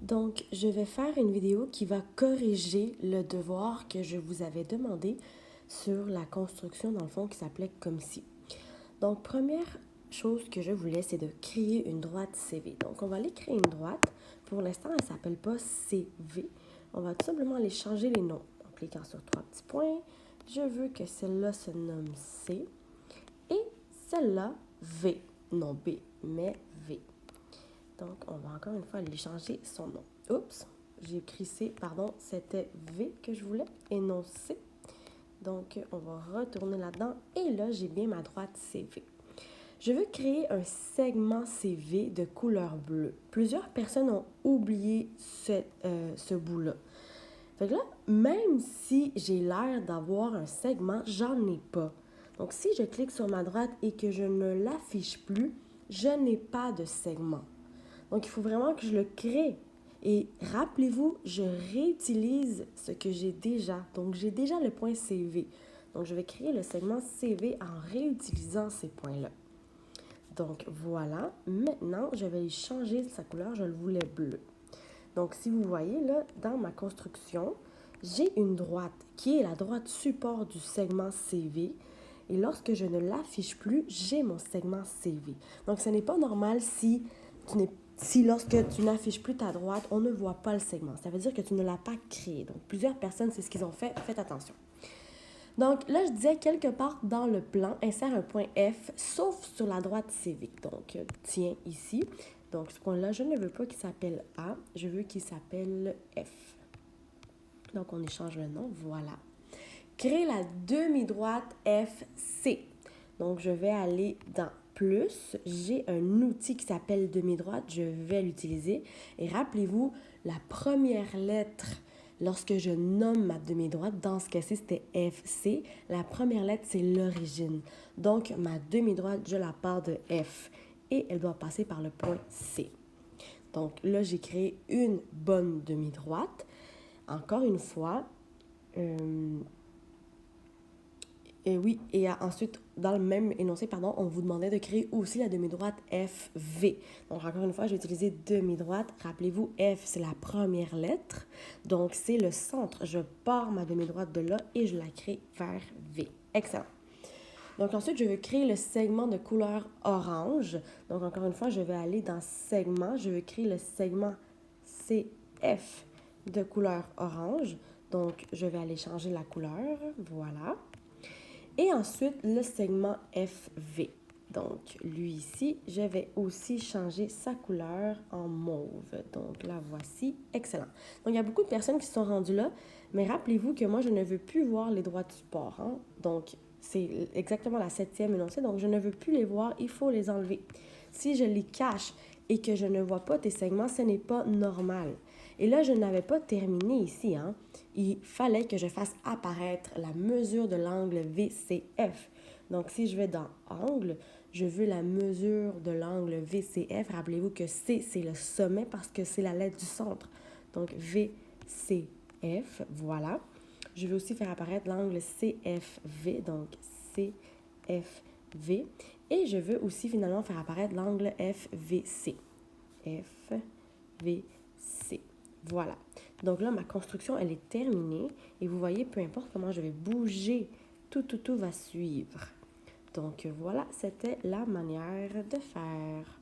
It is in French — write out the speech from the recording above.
Donc, je vais faire une vidéo qui va corriger le devoir que je vous avais demandé sur la construction, dans le fond, qui s'appelait comme ci. Donc, première chose que je voulais, c'est de créer une droite CV. Donc, on va aller créer une droite. Pour l'instant, elle ne s'appelle pas CV. On va tout simplement aller changer les noms. En cliquant sur trois petits points, je veux que celle-là se nomme C et celle-là V. Non B, mais V. Donc, on va encore une fois aller changer son nom. Oups, j'ai écrit C, pardon, c'était V que je voulais et non C. Donc, on va retourner là-dedans et là, j'ai bien ma droite CV. Je veux créer un segment CV de couleur bleue. Plusieurs personnes ont oublié ce bout-là. Fait que là, même si j'ai l'air d'avoir un segment, j'en ai pas. Donc, si je clique sur ma droite et que je ne l'affiche plus, je n'ai pas de segment. Donc, il faut vraiment que je le crée. Et rappelez-vous, je réutilise ce que j'ai déjà. Donc, j'ai déjà le point CV. Donc, je vais créer le segment CV en réutilisant ces points-là. Donc, voilà. Maintenant, je vais changer sa couleur. Je le voulais bleu. Donc, si vous voyez, là, dans ma construction, j'ai une droite qui est la droite support du segment CV. Et lorsque je ne l'affiche plus, j'ai mon segment CV. Donc, ce n'est pas normal si lorsque tu n'affiches plus ta droite, on ne voit pas le segment. Ça veut dire que tu ne l'as pas créé. Donc, plusieurs personnes, c'est ce qu'ils ont fait. Faites attention. Donc, là, je disais quelque part dans le plan, insère un point F, sauf sur la droite CV. Donc, tiens ici. Donc, ce point-là, je ne veux pas qu'il s'appelle A, je veux qu'il s'appelle F. Donc, on échange le nom, voilà. Créer la demi-droite FC. Donc, je vais aller dans plus. J'ai un outil qui s'appelle demi-droite. Je vais l'utiliser. Et rappelez-vous, la première lettre, lorsque je nomme ma demi-droite, dans ce cas-ci, c'était FC. La première lettre, c'est l'origine. Donc, ma demi-droite, je la pars de F. Et elle doit passer par le point C. Donc, là, j'ai créé une bonne demi-droite. Encore une fois, et oui, et ensuite, dans le même énoncé, pardon, on vous demandait de créer aussi la demi-droite FV. Donc, encore une fois, j'ai utilisé demi-droite. Rappelez-vous, F, c'est la première lettre. Donc, c'est le centre. Je pars ma demi-droite de là et je la crée vers V. Excellent. Donc, ensuite, je veux créer le segment de couleur orange. Donc, encore une fois, je vais aller dans segment. Je veux créer le segment CF de couleur orange. Donc, je vais aller changer la couleur. Voilà. Et ensuite, le segment FV. Donc, lui ici, je vais aussi changer sa couleur en mauve. Donc, la voici. Excellent. Donc, il y a beaucoup de personnes qui se sont rendues là, mais rappelez-vous que moi, je ne veux plus voir les droits de support. Hein? Donc, c'est exactement la 7e énoncée. Donc, je ne veux plus les voir. Il faut les enlever. Si je les cache et que je ne vois pas tes segments, ce n'est pas normal. Et là, je n'avais pas terminé ici. Hein? Il fallait que je fasse apparaître la mesure de l'angle VCF. Donc, si je vais dans Angle, je veux la mesure de l'angle VCF. Rappelez-vous que C, c'est le sommet parce que c'est la lettre du centre. Donc, VCF, voilà. Je veux aussi faire apparaître l'angle CFV, donc CFV. Et je veux aussi finalement faire apparaître l'angle FVC. FVC. Voilà. Donc là, ma construction, elle est terminée. Et vous voyez, peu importe comment je vais bouger, tout va suivre. Donc voilà, c'était la manière de faire.